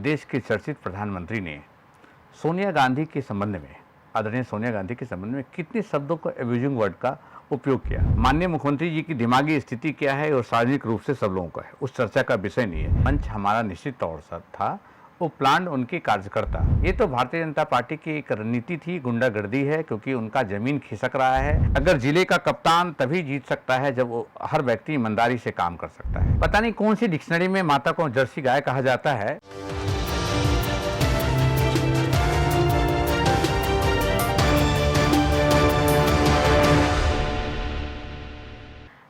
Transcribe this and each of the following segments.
देश के चर्चित प्रधानमंत्री ने सोनिया गांधी के संबंध में, आदरणीय सोनिया गांधी के संबंध में कितने शब्दों को एब्यूजिंग वर्ड का उपयोग किया। माननीय मुख्यमंत्री जी की दिमागी स्थिति क्या है और सार्वजनिक रूप से सब लोगों का है, उस चर्चा का विषय नहीं है। मंच हमारा निश्चित तौर से था, वो प्लान उनके कार्यकर्ता। ये तो भारतीय जनता पार्टी की एक रणनीति थी, गुंडागर्दी है, क्योंकि उनका जमीन खिसक रहा है। अगर जिले का कप्तान तभी जीत सकता है जब वो हर व्यक्ति ईमानदारी से काम कर सकता है। पता नहीं कौन सी डिक्शनरी में माता को जर्सी गाय कहा जाता है।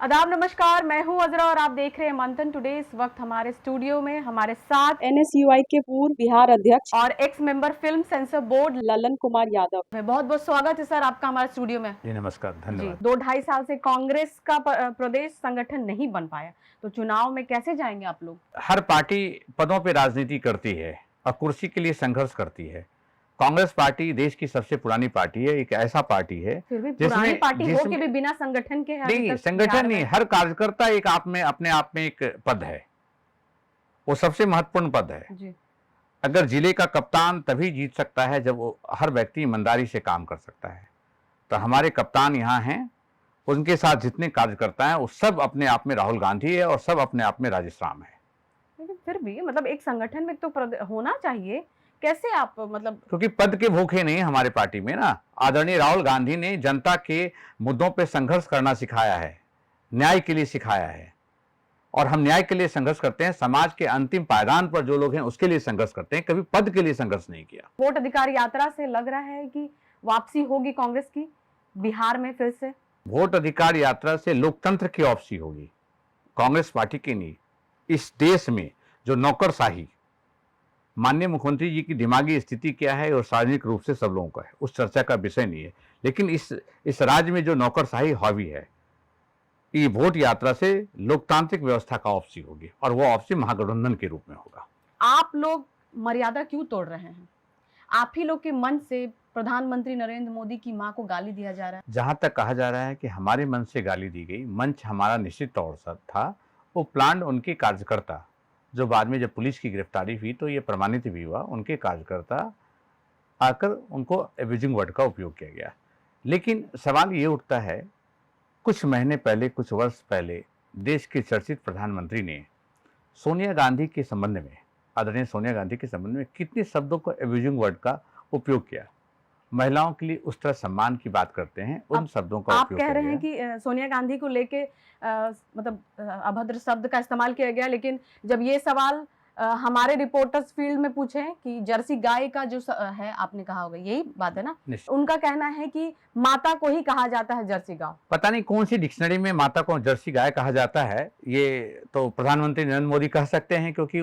आदाब, नमस्कार। मैं हूं अजरा और आप देख रहे हैं मंथन टुडे। इस वक्त हमारे स्टूडियो में हमारे साथ NSUI के पूर्व बिहार अध्यक्ष और x member film sensor board Lalan Kumar Yadav. बहुत बहुत स्वागत है सर आपका हमारे स्टूडियो में। जी नमस्कार, धन्यवाद। 2-2.5 साल से कांग्रेस का प्रदेश संगठन नहीं बन पाया, तो चुनाव में कैसे जाएंगे आप लोग? हर पार्टी पदों पे राजनीति करती है और कुर्सी के लिए संघर्ष करती है। कांग्रेस पार्टी देश की सबसे पुरानी पार्टी है, एक ऐसा पार्टी है फिर भी पुरानी पार्टी हो के भी बिना संगठन के है। नहीं, संगठन नहीं, हर कार्यकर्ता एक अपने आप में एक पद है, वो सबसे महत्वपूर्ण पद है जी। अगर जिले का कप्तान तभी जीत सकता है जब वो हर व्यक्ति ईमानदारी से काम कर सकता है। तो हमारे कप्तान यहाँ हैं, उनके साथ जितने कार्यकर्ता हैं वो सब अपने आप में राहुल गांधी है और सब अपने आप में राजेश राम है। लेकिन फिर भी मतलब एक संगठन में तो होना चाहिए, कैसे आप मतलब? क्योंकि पद के भूखे नहीं हमारे पार्टी में ना। आदरणीय राहुल गांधी ने जनता के मुद्दों पे संघर्ष करना सिखाया है, न्याय के लिए सिखाया है, और हम न्याय के लिए संघर्ष करते हैं। समाज के अंतिम पायदान पर जो लोग हैं उसके लिए संघर्ष करते हैं, कभी पद के लिए संघर्ष नहीं किया। वोट अधिकार यात्रा से लग रहा है कि वापसी होगी कांग्रेस की बिहार में फिर से। वोट अधिकार यात्रा से लोकतंत्र की वापसी होगी, कांग्रेस पार्टी की नहीं। इस देश में जो नौकरशाही, माननीय मुख्यमंत्री जी की दिमागी स्थिति क्या है और सार्वजनिक रूप से सब लोगों का है, उस चर्चा का विषय नहीं है। लेकिन इस राज्य में जो नौकरशाही हावी है, ये वोट यात्रा से लोकतांत्रिक व्यवस्था का वापसी होगी, और वो वापसी महागठबंधन के रूप में होगा। आप लोग मर्यादा क्यों तोड़ रहे हैं? आप ही लोग के मन से प्रधानमंत्री नरेंद्र मोदी की मां को गाली दिया जा रहा है। जहां तक कहा जा रहा है कि हमारे मन से गाली दी गई, मंच हमारा निश्चित तौर से था, वो प्लान उनके कार्यकर्ता, जो बाद में जब पुलिस की गिरफ्तारी हुई तो ये प्रमाणित भी हुआ, उनके कार्यकर्ता आकर उनको एब्यूजिंग वर्ड का उपयोग किया गया। लेकिन सवाल ये उठता है, कुछ महीने पहले, कुछ वर्ष पहले देश के चर्चित प्रधानमंत्री ने सोनिया गांधी के संबंध में, आदरणीय सोनिया गांधी के संबंध में कितने शब्दों को एब्यूजिंग वर्ड का उपयोग किया। महिलाओं के लिए उस तरह सम्मान की बात करते हैं, उन शब्दों का आप कह रहे हैं कि सोनिया गांधी को लेके मतलब अभद्र शब्द का इस्तेमाल किया गया, लेकिन जब ये सवाल हमारे रिपोर्टर्स फील्ड में पूछे कि जर्सी गाय का जो है, आपने कहा होगा, यही बात है ना? उनका कहना है कि माता को ही कहा जाता है जर्सी गाय। पता नहीं कौन सी डिक्शनरी में माता को जर्सी गाय कहा जाता है, ये तो प्रधानमंत्री नरेंद्र मोदी कह सकते हैं, क्योंकि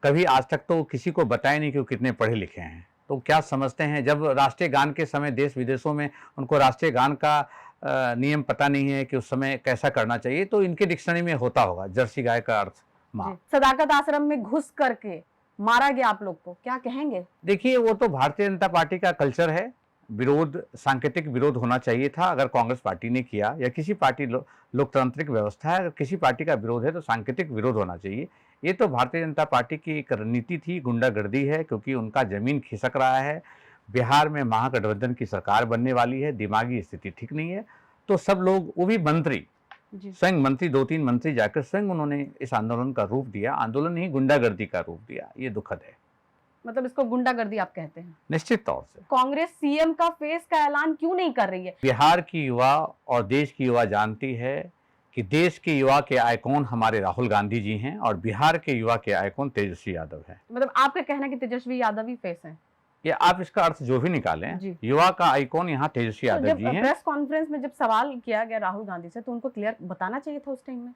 कभी आज तक तो किसी को बताया नहीं कि वो कितने पढ़े लिखे हैं। तो क्या समझते हैं, जब राष्ट्रीय गान के समय देश विदेशों में उनको राष्ट्रीय गान का नियम पता नहीं है कि उस समय कैसा करना चाहिए, तो इनके डिक्शनरी में होता होगा जर्सी गाय का अर्थ माँ। सदाकत आश्रम में घुस करके मारा गया आप लोग को, क्या कहेंगे? देखिए, वो तो भारतीय जनता पार्टी का कल्चर है, विरोध, सांकेतिक विरोध होना चाहिए था। अगर कांग्रेस पार्टी ने किया या किसी पार्टी, लोकतांत्रिक व्यवस्था है, अगर किसी पार्टी का विरोध है तो सांकेतिक विरोध होना चाहिए। ये तो भारतीय जनता पार्टी की एक रणनीति थी, गुंडागर्दी है, क्योंकि उनका जमीन खिसक रहा है। बिहार में महागठबंधन की सरकार बनने वाली है, दिमागी स्थिति ठीक नहीं है, तो सब लोग, वो भी मंत्री, स्वयं मंत्री, 2-3 मंत्री जाकर स्वयं उन्होंने इस आंदोलन का रूप दिया, आंदोलन नहीं गुंडागर्दी का रूप दिया। ये दुखद है। मतलब इसको गुंडागर्दी आप कहते हैं? निश्चित तौर से। कांग्रेस सीएम का फेस का ऐलान क्यों नहीं कर रही है? बिहार की युवा और देश की युवा जानती है कि देश के युवा के आइकॉन हमारे राहुल गांधी जी हैं और बिहार के युवा के आइकॉन तेजस्वी यादव हैं। मतलब आपका कहना है कि तेजस्वी यादव ही फेस है? ये आप इसका अर्थ जो भी निकालें, युवा का आइकॉन यहाँ तेजस्वी यादव जी हैं। प्रेस कॉन्फ्रेंस में जब सवाल किया गया राहुल गांधी से, तो उनको क्लियर बताना चाहिए था उस टाइम में।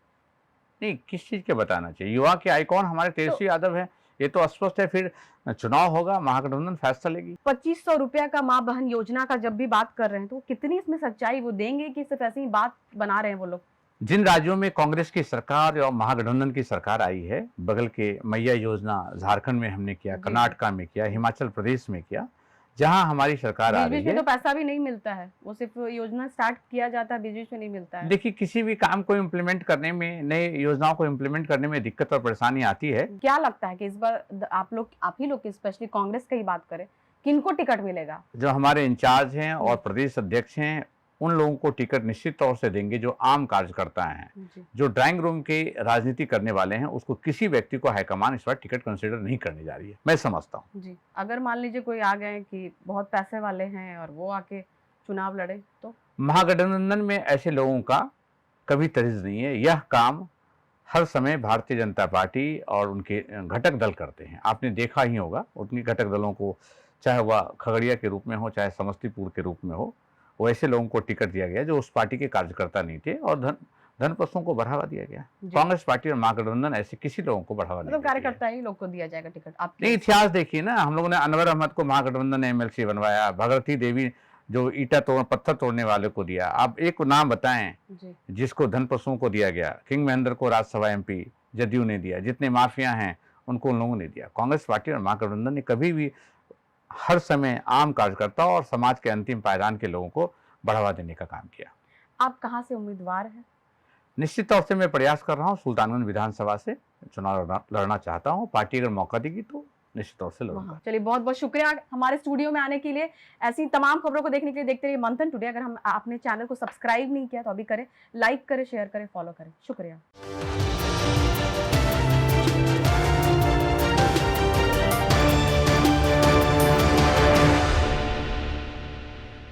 नहीं, किस चीज के बताना चाहिए? युवा के आइकॉन हमारे तेजस्वी यादव है, ये तो स्पष्ट है। फिर चुनाव होगा, महागठबंधन फैसला लेगी। 2500 रुपया का माँ बहन योजना का जब भी बात कर रहे हैं, तो कितनी इसमें सच्चाई वो देंगे कि सिर्फ ऐसी ही बात बना रहे हैं वो लोग? जिन राज्यों में कांग्रेस की सरकार और महागठबंधन की सरकार आई है, बगल के मैया योजना झारखंड में हमने किया, कर्नाटका में किया, हिमाचल प्रदेश में किया, जहां हमारी सरकार आ बीच रही बीच में है। तो पैसा भी नहीं मिलता है, वो सिर्फ योजना स्टार्ट किया जाता है, बीच बीच में नहीं मिलता है। देखिए, किसी भी काम को इम्प्लीमेंट करने में, नई योजनाओं को इम्प्लीमेंट करने में दिक्कत और परेशानी आती है। क्या लगता है कि इस बार आप ही लोग स्पेशली कांग्रेस की ही बात करें, किनको टिकट मिलेगा? जो हमारे इंचार्ज हैं और प्रदेश अध्यक्ष हैं, उन लोगों को टिकट निश्चित तौर से देंगे जो आम कार्यकर्ता हैं। जी जो ड्राइंग रूम की राजनीति करने वाले हैं, उसको किसी व्यक्ति को हाईकमान इस बार टिकट कंसीडर नहीं करने जा रही है, मैं समझता हूँ। जी, अगर मान लीजिए कोई आ गए कि बहुत पैसे वाले हैं और वो आके चुनाव लड़े तो? महागठबंधन में ऐसे लोगों का कभी तर्ज नहीं है। यह काम हर समय भारतीय जनता पार्टी और उनके घटक दल करते हैं। आपने देखा ही होगा, उनके घटक दलों को, चाहे वह खगड़िया के रूप में हो, चाहे समस्तीपुर के रूप में हो, वो ऐसे लोगों को टिकट दिया गया जो उस पार्टी के कार्यकर्ता नहीं थे, और धन पशुओं को बढ़ावा दिया गया। जी। कांग्रेस पार्टी और महागठबंधन ऐसे किसी लोगों को बढ़ावा नहीं मतलब देती है। कार्यकर्ता ही लोग को दिया जाएगा टिकट आपके? नहीं, इतिहास देखिए ना, हम लोगों ने अनवर अहमद को महागठबंधन ने एमएलसी बनवाया, भगवती देवी जो पत्थर तोड़ने वाले को दिया। आप एक नाम बताएं जी जिसको धन पशुओं को दिया गया। किंग महेंद्र को राज्यसभा एमपी जदयू ने दिया। जितने माफिया हैं उनको उन लोगों ने दिया। कांग्रेस पार्टी और महागठबंधन ने कभी भी हर समय आम कार्यकर्ता और समाज के अंतिम पायदान के लोगों को बढ़ावा देने का काम किया। आप कहाँ से उम्मीदवार हैं? निश्चित तौर से मैं प्रयास कर रहा हूँ, सुल्तानगंज विधानसभा से चुनाव लड़ना चाहता हूँ। पार्टी अगर मौका देगी तो निश्चित तौर से लड़ूंगा। चलिए, बहुत बहुत शुक्रिया हमारे स्टूडियो में आने के लिए। ऐसी तमाम खबरों को देखने के लिए देखते रहिए मंथन टुडे। अगर आपने चैनल को सब्सक्राइब नहीं किया तो अभी करें, लाइक करें, शेयर करें, फॉलो करें। शुक्रिया।